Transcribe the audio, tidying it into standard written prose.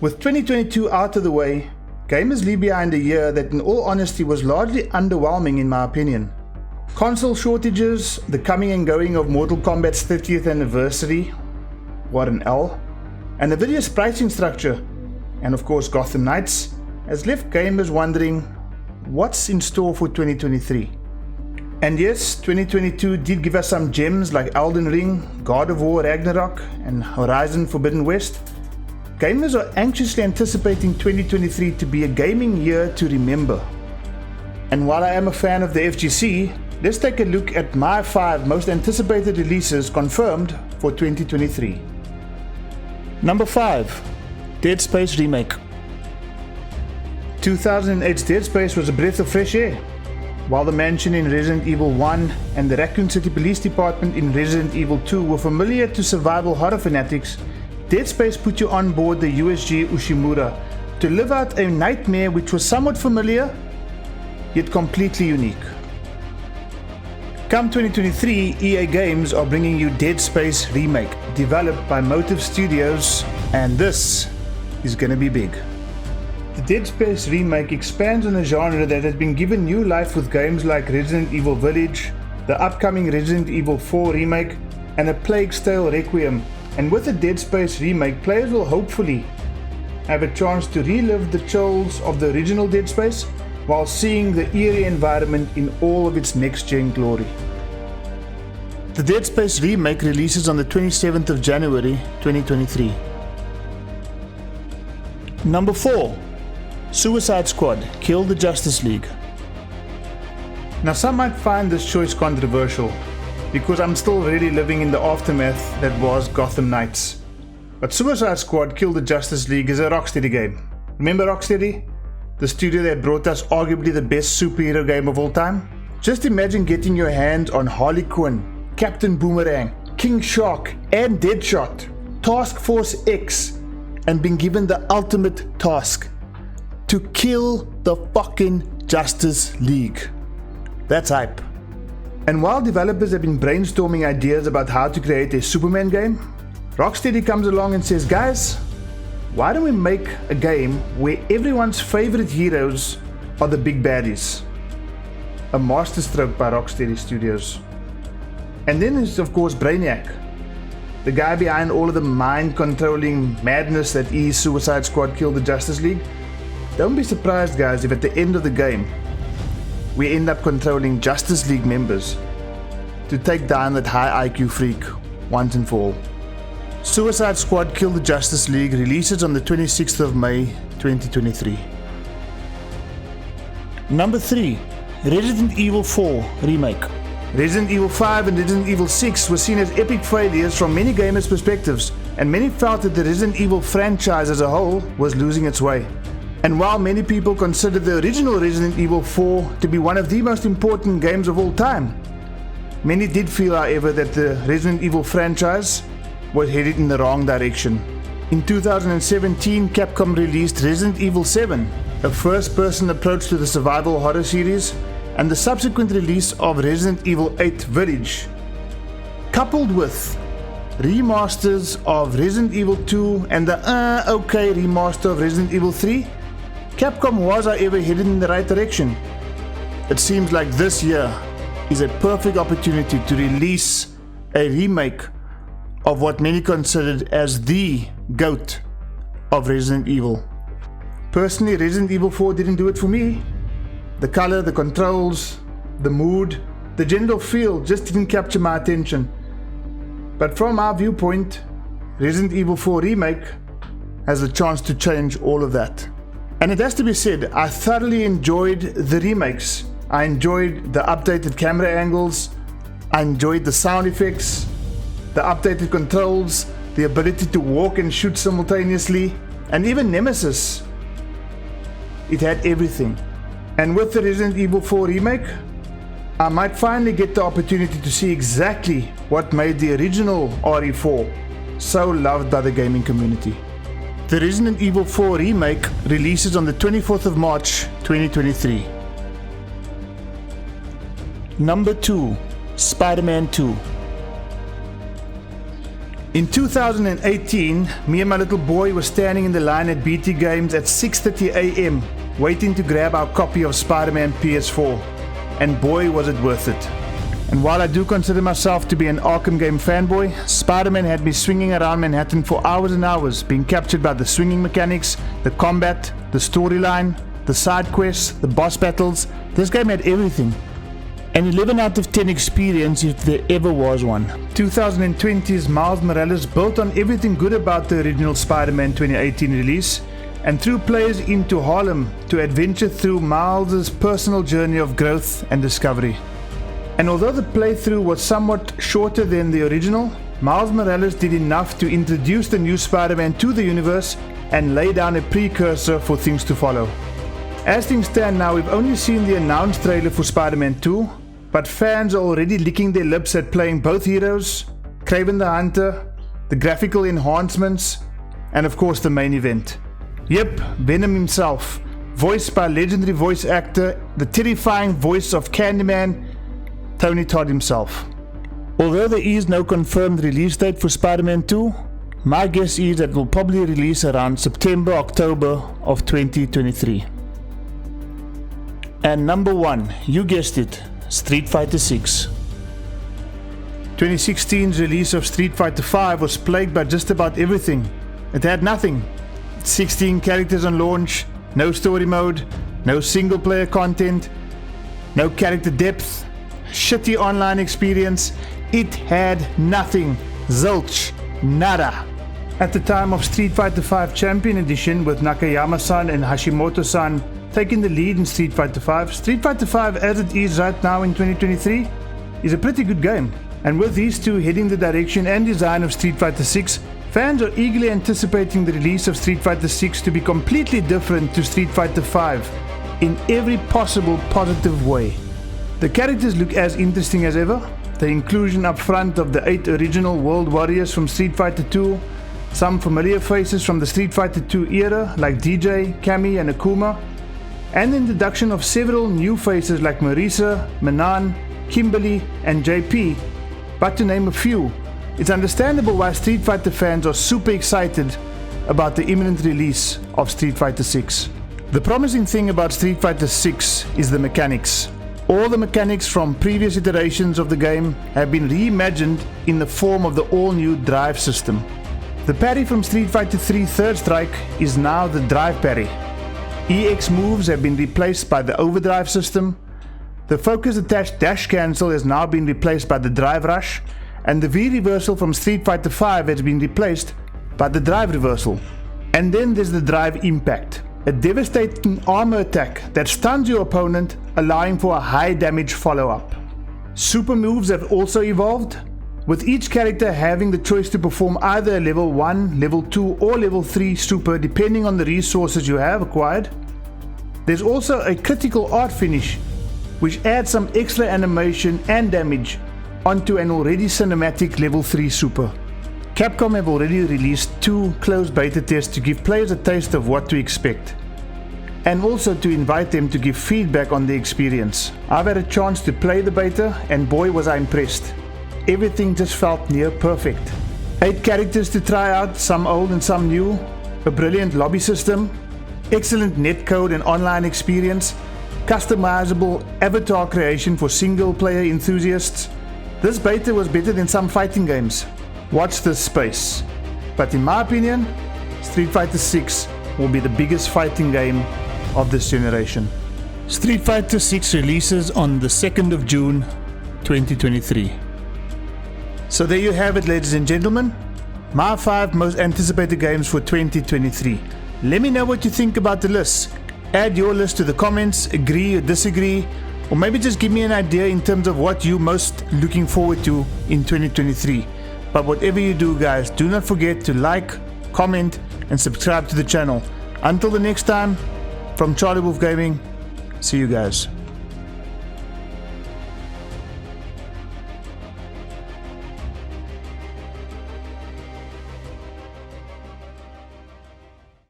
With 2022 out of the way, gamers leave behind a year that in all honesty was largely underwhelming in my opinion. Console shortages, the coming and going of Mortal Kombat's 30th anniversary, what an L, and the various pricing structure, and of course Gotham Knights, has left gamers wondering what's in store for 2023. And yes, 2022 did give us some gems like Elden Ring, God of War Ragnarok, and Horizon Forbidden West. Gamers are anxiously anticipating 2023 to be a gaming year to remember. And while I am a fan of the FGC, let's take a look at my 5 most anticipated releases confirmed for 2023. Number 5. Dead Space Remake. 2008's Dead Space was a breath of fresh air. While the mansion in Resident Evil 1 and the Raccoon City Police Department in Resident Evil 2 were familiar to survival horror fanatics, Dead Space put you on board the USG Ushimura to live out a nightmare which was somewhat familiar, yet completely unique. Come 2023, EA Games are bringing you Dead Space Remake, developed by Motive Studios, and this is gonna be big. The Dead Space Remake expands on a genre that has been given new life with games like Resident Evil Village, the upcoming Resident Evil 4 Remake, and A Plague Tale Requiem. And with the Dead Space Remake, players will hopefully have a chance to relive the chills of the original Dead Space while seeing the eerie environment in all of its next-gen glory. The Dead Space Remake releases on the 27th of January 2023. Number 4. Suicide Squad Kill the Justice League. Now some might find this choice controversial because I'm still really living in the aftermath that was Gotham Knights. But Suicide Squad Kill the Justice League is a Rocksteady game. Remember Rocksteady? The studio that brought us arguably the best superhero game of all time? Just imagine getting your hands on Harley Quinn, Captain Boomerang, King Shark and Deadshot, Task Force X, and being given the ultimate task to kill the fucking Justice League. That's hype. And while developers have been brainstorming ideas about how to create a Superman game, Rocksteady comes along and says, guys, why don't we make a game where everyone's favorite heroes are the big baddies? A masterstroke by Rocksteady Studios. And then there's of course Brainiac, the guy behind all of the mind-controlling madness that is Suicide Squad Kill the Justice League. Don't be surprised guys if at the end of the game we end up controlling Justice League members to take down that high IQ freak once and for all. Suicide Squad Kill the Justice League releases on the 26th of May 2023. Number 3. Resident Evil 4 Remake. Resident Evil 5 and Resident Evil 6 were seen as epic failures from many gamers' perspectives, and many felt that the Resident Evil franchise as a whole was losing its way. And while many people consider the original Resident Evil 4 to be one of the most important games of all time, many did feel, however, that the Resident Evil franchise was headed in the wrong direction. In 2017, Capcom released Resident Evil 7, a first-person approach to the survival horror series, and the subsequent release of Resident Evil 8 Village. Coupled with remasters of Resident Evil 2 and the okay remaster of Resident Evil 3, Capcom was, however, headed in the right direction. It seems like this year is a perfect opportunity to release a remake of what many considered as the GOAT of Resident Evil. Personally, Resident Evil 4 didn't do it for me. The color, the controls, the mood, the general feel just didn't capture my attention. But from our viewpoint, Resident Evil 4 Remake has the chance to change all of that. And it has to be said, I thoroughly enjoyed the remakes. I enjoyed the updated camera angles, I enjoyed the sound effects, the updated controls, the ability to walk and shoot simultaneously, and even Nemesis. It had everything. And with the Resident Evil 4 Remake, I might finally get the opportunity to see exactly what made the original RE4 so loved by the gaming community. The Resident Evil 4 Remake releases on the 24th of March 2023. Number 2. Spider-Man 2. In 2018, me and my little boy were standing in the line at BT Games at 6:30 AM, waiting to grab our copy of Spider-Man PS4, and boy was it worth it. And while I do consider myself to be an Arkham game fanboy, Spider-Man had me swinging around Manhattan for hours and hours, being captured by the swinging mechanics, the combat, the storyline, the side quests, the boss battles. This game had everything. An 11 out of 10 experience if there ever was one. 2020's Miles Morales built on everything good about the original Spider-Man 2018 release and threw players into Harlem to adventure through Miles' personal journey of growth and discovery. And although the playthrough was somewhat shorter than the original, Miles Morales did enough to introduce the new Spider-Man to the universe and lay down a precursor for things to follow. As things stand now, we've only seen the announced trailer for Spider-Man 2, but fans are already licking their lips at playing both heroes, Kraven the Hunter, the graphical enhancements, and of course the main event. Yep, Venom himself, voiced by legendary voice actor, the terrifying voice of Candyman, Tony Todd himself. Although there is no confirmed release date for Spider-Man 2, my guess is that it will probably release around September, October of 2023. And number 1, you guessed it, Street Fighter 6. 2016's release of Street Fighter 5 was plagued by just about everything. It had nothing. 16 characters on launch, no story mode, no single player content, no character depth, shitty online experience. It had nothing. Zilch. Nada. At the time of Street Fighter 5 Champion Edition, with Nakayama-san and Hashimoto-san taking the lead in Street Fighter 5, Street Fighter 5 as it is right now in 2023 is a pretty good game. And with these two heading the direction and design of Street Fighter 6, fans are eagerly anticipating the release of Street Fighter 6 to be completely different to Street Fighter 5 in every possible positive way. The characters look as interesting as ever. The inclusion up front of the 8 original World Warriors from Street Fighter 2, some familiar faces from the Street Fighter 2 era like DJ, Cammy and Akuma, and the introduction of several new faces like Marisa, Manan, Kimberly and JP, but to name a few. It's understandable why Street Fighter fans are super excited about the imminent release of Street Fighter 6. The promising thing about Street Fighter 6 is the mechanics. All the mechanics from previous iterations of the game have been reimagined in the form of the all-new drive system. The parry from Street Fighter 3 Third Strike is now the drive parry. EX moves have been replaced by the overdrive system. The focus attached dash cancel has now been replaced by the drive rush, and the V reversal from Street Fighter 5 has been replaced by the drive reversal. And then there's the drive impact, a devastating armor attack that stuns your opponent, allowing for a high damage follow-up. Super moves have also evolved, with each character having the choice to perform either a level 1, level 2 or level 3 super depending on the resources you have acquired. There's also a critical art finish, which adds some extra animation and damage onto an already cinematic level 3 super. Capcom have already released 2 closed beta tests to give players a taste of what to expect, and also to invite them to give feedback on the experience. I've had a chance to play the beta and boy was I impressed. Everything just felt near perfect. 8 characters to try out, some old and some new, a brilliant lobby system, excellent netcode and online experience, customizable avatar creation for single player enthusiasts. This beta was better than some fighting games. Watch this space. But in my opinion, Street Fighter 6 will be the biggest fighting game of this generation. Street Fighter 6 releases on the 2nd of June 2023. So there you have it, ladies and gentlemen, my 5 most anticipated games for 2023. Let me know what you think about the list. Add your list to the comments, agree or disagree, or maybe just give me an idea in terms of what you're most looking forward to in 2023. But whatever you do, guys, do not forget to like, comment and subscribe to the channel. Until the next time, from CharlieWolfGaming, see you guys.